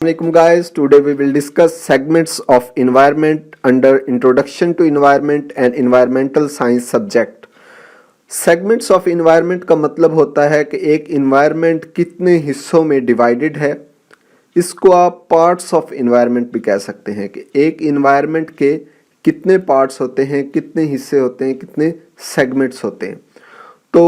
Assalamualaikum guys, today we will discuss segments of environment under introduction to environment and environmental science subject. Segments of environment का मतलब होता है कि एक environment कितने हिस्सों में डिवाइडेड है। इसको आप पार्ट्स ऑफ इन्वायरमेंट भी कह सकते हैं कि एक इन्वायरमेंट के कितने पार्ट्स होते हैं, कितने हिस्से होते हैं, कितने सेगमेंट्स होते हैं। तो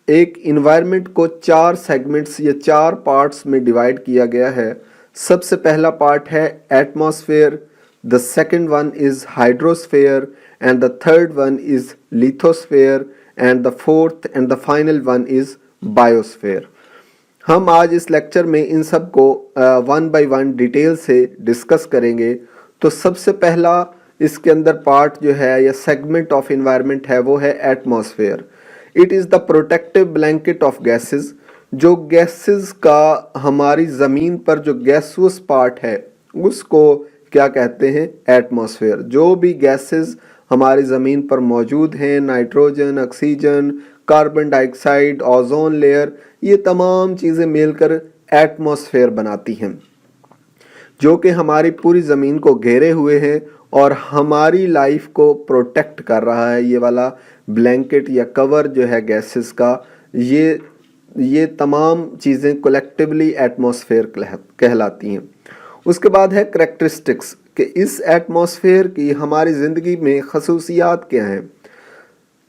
एक इन्वायरमेंट को चार सेगमेंट्स या चार पार्ट्स में डिवाइड किया गया है। सबसे पहला पार्ट है atmosphere, the second one is hydrosphere and the third one is lithosphere and the fourth and the final one is biosphere. हम आज इस लेक्चर में इन सब को वन बाय वन डिटेल से डिस्कस करेंगे। तो सबसे पहला इसके अंदर पार्ट जो है या सेगमेंट ऑफ इन्वायरमेंट है वो है atmosphere. It is the protective blanket of gases. जो गैसेस का हमारी ज़मीन पर जो गैसुअस पार्ट है उसको क्या कहते हैं, एटमॉस्फेयर। जो भी गैसेस हमारी ज़मीन पर मौजूद हैं, nitrogen, oxygen, carbon dioxide, ozone layer, ये तमाम चीज़ें मिलकर एटमॉस्फेयर बनाती हैं जो कि हमारी पूरी ज़मीन को घेरे हुए हैं और हमारी लाइफ को प्रोटेक्ट कर रहा है। ये वाला ब्लैंकेट या कवर जो है गैसेस का, ये तमाम चीज़ें कलेक्टिवली एटमॉस्फेयर कहलाती हैं। उसके बाद है करैक्टरिस्टिक्स कि इस एटमॉस्फेयर की हमारी ज़िंदगी में खसूसियात क्या हैं।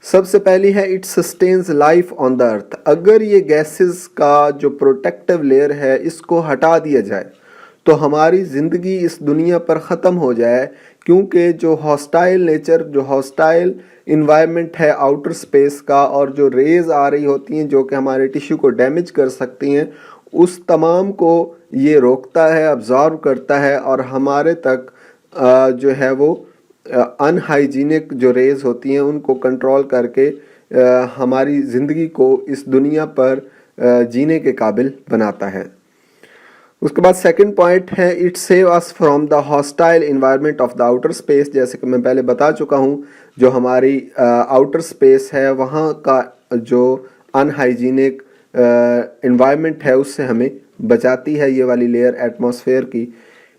सबसे पहली है it sustains life on the earth. अगर ये गैसेस का जो प्रोटेक्टिव लेयर है इसको हटा दिया जाए तो हमारी ज़िंदगी इस दुनिया पर ख़त्म हो जाए, क्योंकि जो हॉस्टाइल नेचर, जो हॉस्टाइल इन्वायरमेंट है आउटर स्पेस का, और जो रेज़ आ रही होती हैं जो कि हमारे टिश्यू को डैमेज कर सकती हैं, उस तमाम को ये रोकता है, अब्जॉर्व करता है और हमारे तक जो है वो अनहाइजीनिक जो रेज़ होती हैं उनको कंट्रोल करके हमारी ज़िंदगी को इस दुनिया पर जीने के काबिल बनाता है। उसके बाद सेकंड पॉइंट है it save us from the hostile environment of the outer space. जैसे कि मैं पहले बता चुका हूँ, जो हमारी आउटर स्पेस है वहाँ का जो अनहाइजीनिक इन्वायरमेंट है उससे हमें बचाती है ये वाली लेयर एटमॉस्फेयर की।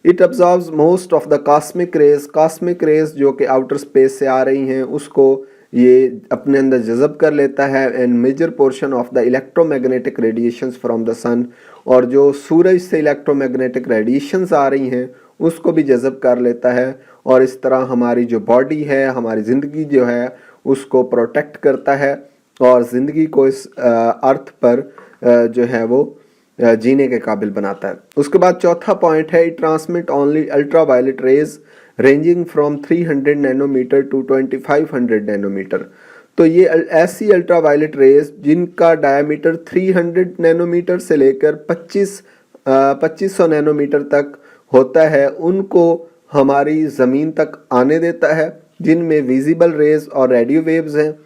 It absorbs most of the cosmic rays. Cosmic rays जो कि आउटर स्पेस से आ रही हैं उसको ये अपने अंदर जज़ब कर लेता है। And major portion of the electromagnetic radiations from the sun, और जो सूरज से इलेक्ट्रोमैग्नेटिक रेडिएशंस आ रही हैं उसको भी जज़ब कर लेता है। और इस तरह हमारी जो बॉडी है, हमारी ज़िंदगी जो है उसको प्रोटेक्ट करता है और ज़िंदगी को इस अर्थ पर जो है वो जीने के काबिल बनाता है। उसके बाद चौथा पॉइंट है it transmit only ultraviolet rays ranging from 300 nanometer to 2500 nanometer. तो ये ऐसी अल्ट्रावायलेट रेज जिनका डायमीटर 300 नैनोमीटर से लेकर 2500 नैनोमीटर तक होता है, उनको हमारी ज़मीन तक आने देता है, जिनमें विजिबल रेज और रेडियो वेव्स हैं।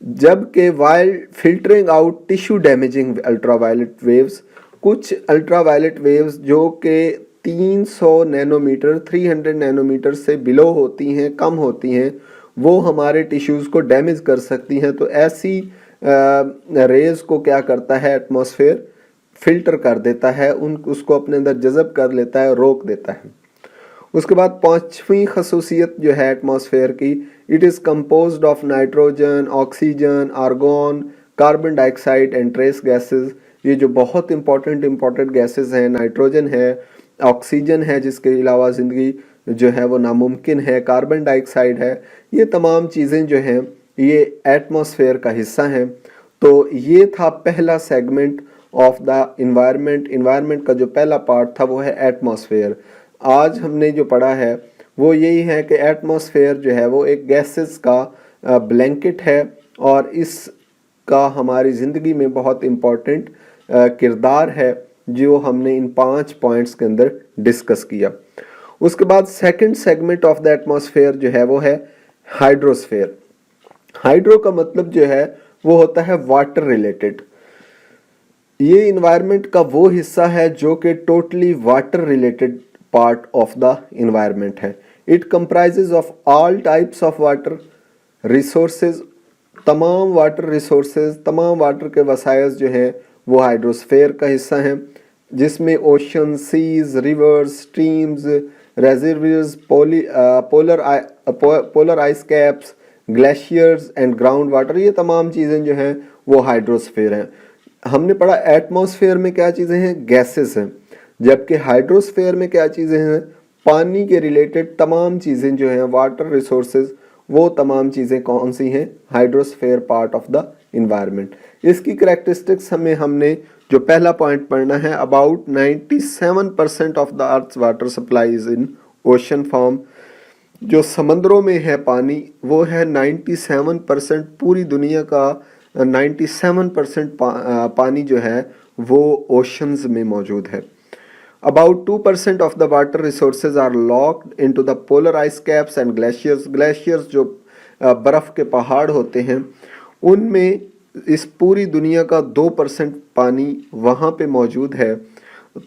जबकि while filtering out tissue damaging ultraviolet waves, कुछ अल्ट्रावायलेट वेव्स जो कि 300 नैनोमीटर 300 नैनोमीटर से बिलो होती हैं, कम होती हैं, वो हमारे टिश्यूज़ को डैमेज कर सकती हैं। तो ऐसी रेज को क्या करता है एटमॉस्फेयर, फिल्टर कर देता है, उसको अपने अंदर जज़ब कर लेता है, रोक देता है। उसके बाद पांचवी खसूसियत जो है एटमॉस्फेयर की, it is composed of nitrogen, oxygen, argon, carbon dioxide and trace gases. ये जो बहुत इंपॉर्टेंट गैसेस हैं, नाइट्रोजन है, ऑक्सीजन है जिसके अलावा ज़िंदगी जो है वो नामुमकिन है, कार्बन डाइऑक्साइड है, ये तमाम चीज़ें जो हैं ये एटमॉस्फेयर का हिस्सा हैं। तो ये था पहला segment of the environment. Environment का जो पहला पार्ट था वो है एटमॉस्फेयर। आज हमने जो पढ़ा है वो यही है कि एटमॉस्फेयर जो है वो एक गैसेस का ब्लैंकेट है और इसका हमारी ज़िंदगी में बहुत इम्पोर्टेंट किरदार है, जो हमने इन 5 पॉइंट्स के अंदर डिस्कस किया। उसके बाद second segment of the atmosphere जो है वो है हाइड्रोस्फेयर। हाइड्रो का मतलब जो है वो होता है वाटर रिलेटेड। ये इन्वायरमेंट का वो हिस्सा है जो कि totally water related part of the environment है। It comprises of all types of water resources. तमाम वाटर रिसोर्सेज, तमाम वाटर के वसाइल जो हैं वो हाइड्रोस्फेयर का हिस्सा हैं। जिसमें ocean, seas, rivers, streams, reservoirs, polar ice caps, glaciers and ground water, ये तमाम चीज़ें जो हैं वो हाइड्रोस्फीयर हैं। हमने पढ़ा एटमॉस्फेयर में क्या चीज़ें हैं, गैसेस हैं, जबकि हाइड्रोस्फीयर में क्या चीज़ें हैं, पानी के रिलेटेड तमाम चीज़ें जो हैं, वाटर रिसोर्सेज, वो तमाम चीज़ें कौन सी हैं, hydrosphere part of the environment. इसकी करेक्टरिस्टिक्स हमने जो पहला पॉइंट पढ़ना है, about 97% of the earth's water supply is in ocean form. जो समंदरों में है पानी वो है 97%, पूरी दुनिया का 97% पानी जो है वो ओशंस में मौजूद है। About 2% of the water resources are locked into the polar ice caps and glaciers. Glaciers जो बर्फ़ के पहाड़ होते हैं, उनमें इस पूरी दुनिया का 2% पानी वहाँ पे मौजूद है।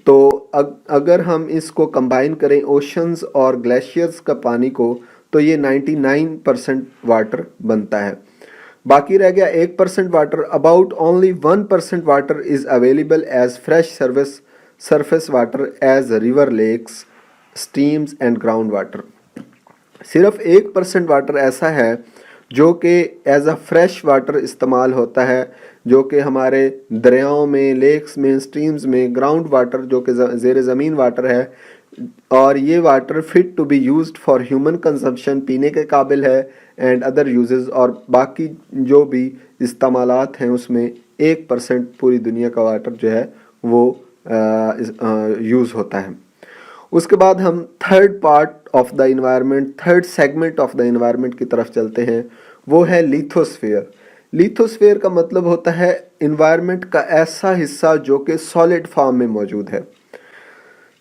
तो अगर हम इसको कंबाइन करें ओशंस और ग्लेशियर्स का पानी को, तो ये 99% वाटर बनता है। बाकी रह गया 1% water. About only 1% water is available as fresh surface water as river, lakes, streams and ground water. सिर्फ 1% वाटर ऐसा है जो कि एज अ फ्रेश वाटर इस्तेमाल होता है, जो कि हमारे दरियाओं में, लेक्स में, स्ट्रीम्स में, ग्राउंड वाटर जो कि ज़ेर ज़मीन वाटर है, और ये water fit to be used for human consumption, पीने के काबिल है, एंड अदर यूजेस, और बाकी जो भी इस्तेमालात हैं उसमें 1% पूरी दुनिया का वाटर जो है वो यूज़ होता है। उसके बाद हम third part of the environment, third segment of the environment की तरफ चलते हैं, वो है लिथोस्फीयर। लिथोस्फीयर का मतलब होता है इन्वायरमेंट का ऐसा हिस्सा जो कि सॉलिड फॉर्म में मौजूद है,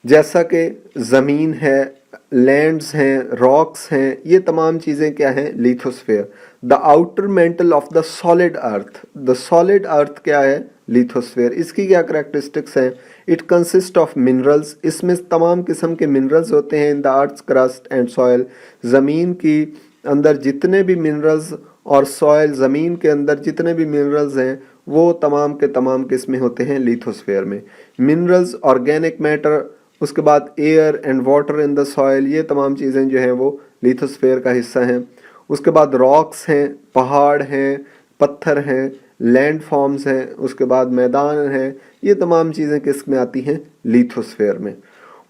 जैसा कि ज़मीन है, लैंड्स हैं, रॉक्स हैं, ये तमाम चीज़ें क्या हैं, lithosphere. The outer mental of the solid earth, the solid earth क्या है, लिथोस्फीयर। इसकी क्या करेक्टरिस्टिक्स हैं, इट कंसिस्ट ऑफ मिनरल्स, इसमें तमाम किस्म के मिनरल्स होते हैं। In the earth crust and soil, ज़मीन की अंदर जितने भी मिनरल्स और सॉयल, ज़मीन के अंदर जितने भी मिनरल्स हैं वो तमाम के तमाम किस्में होते हैं लिथोस्फीयर में। मिनरल्स, ऑर्गेनिक मैटर, उसके बाद air and water in the soil, ये तमाम चीज़ें जो हैं वो लिथोस्फीयर का हिस्सा हैं। उसके बाद रॉक्स हैं, पहाड़ हैं, पत्थर हैं, लैंड फॉर्म्स हैं, उसके बाद मैदान हैं, ये तमाम चीज़ें किस में आती हैं, लिथोस्फीयर में।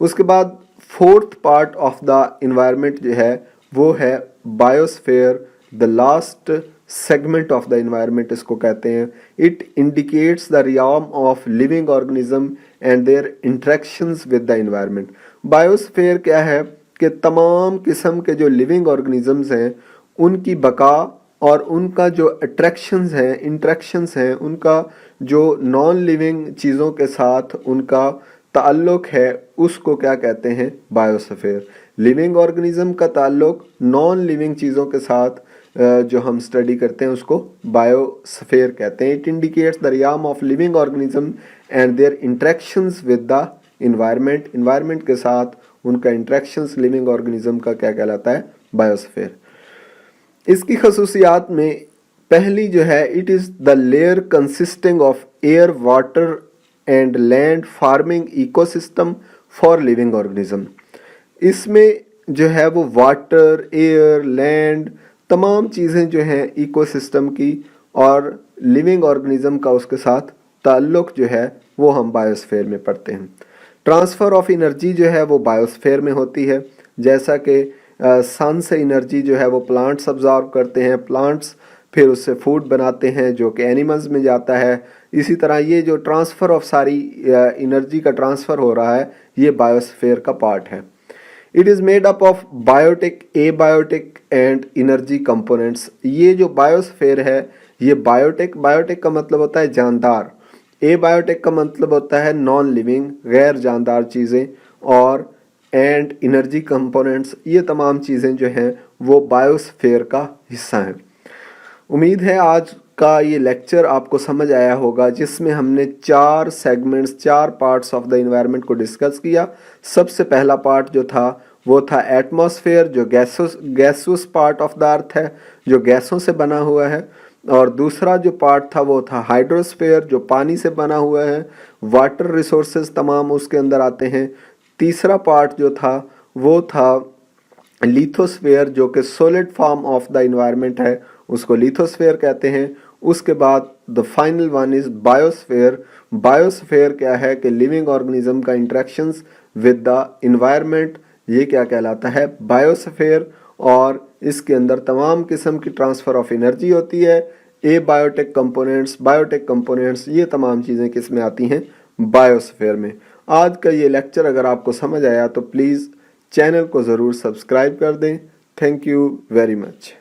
उसके बाद fourth part of the environment जो है वो है biosphere, the last segment of the environment इसको कहते हैं। It indicates the realm of living organism and their interactions with the environment. Biosphere क्या है कि तमाम किस्म के जो लिविंग ऑर्गेनिजम्स हैं उनकी बका और उनका जो अट्रैक्शंस हैं, इंटरेक्शंस हैं, उनका जो नॉन लिविंग चीज़ों के साथ उनका ताल्लुक़ है, उसको क्या कहते हैं, बायोस्फीयर। लिविंग ऑर्गेनिज्म का ताल्लुक़ नॉन लिविंग चीज़ों के साथ जो हम स्टडी करते हैं उसको बायोस्फीयर कहते हैं। It indicates the realm of living organism and their interactions with the environment, environment के साथ उनका इंटरेक्शंस लिविंग ऑर्गेनिज्म का क्या कहलाता है, बायोस्फीयर। इसकी खसूसियात में पहली जो है, it is the layer consisting of air, water and land farming ecosystem for living organism. इसमें जो है वो वाटर, एयर, लैंड, तमाम चीज़ें जो हैं इकोसिस्टम की और लिविंग ऑर्गेनिज्म का उसके साथ ताल्लुक़ जो है वो हम बायोस्फीयर में पढ़ते हैं। ट्रांसफ़र ऑफ एनर्जी जो है वो बायोस्फीयर में होती है, जैसा कि सन से एनर्जी जो है वो प्लांट्स अब्जॉर्ब करते हैं, प्लांट्स फिर उससे फूड बनाते हैं जो कि एनिमल्स में जाता है। इसी तरह ये जो ट्रांसफ़र ऑफ सारी एनर्जी का ट्रांसफ़र हो रहा है, ये बायोस्फीयर का पार्ट है। It is made up of biotic, abiotic and energy components. ये जो बायोस्फीयर है ये बायोटिक, बायोटिक का मतलब होता है जानदार, एबायोटिक का मतलब होता है नॉन लिविंग, गैर जानदार चीज़ें, और एंड एनर्जी कंपोनेंट्स, ये तमाम चीज़ें जो हैं वो बायोस्फीयर का हिस्सा हैं। उम्मीद है आज का ये लेक्चर आपको समझ आया होगा, जिसमें हमने 4 segments, 4 parts of the environment को डिस्कस किया। सबसे पहला पार्ट जो था वो था एटमॉस्फेयर, जो गैसोस पार्ट ऑफ द अर्थ है, जो गैसों से बना हुआ है। और दूसरा जो पार्ट था वो था हाइड्रोस्फीयर, जो पानी से बना हुआ है, वाटर रिसोर्सेज तमाम उसके अंदर आते हैं। तीसरा पार्ट जो था वो था लिथोस्फीयर, जो कि solid form of the environment है, उसको लिथोस्फीयर कहते हैं। उसके बाद the final one is biosphere. Biosphere क्या है कि लिविंग ऑर्गेनिज्म का इंटरेक्शंस विद द इन्वायरमेंट, ये क्या कहलाता है, बायोस्फीयर। और इसके अंदर तमाम किस्म की ट्रांसफ़र ऑफ एनर्जी होती है। बायोटेक कंपोनेंट्स, ये तमाम चीज़ें किस में आती हैं, बायोस्फीयर में। आज का ये लेक्चर अगर आपको समझ आया तो प्लीज़ चैनल को ज़रूर सब्सक्राइब कर दें। Thank you very much.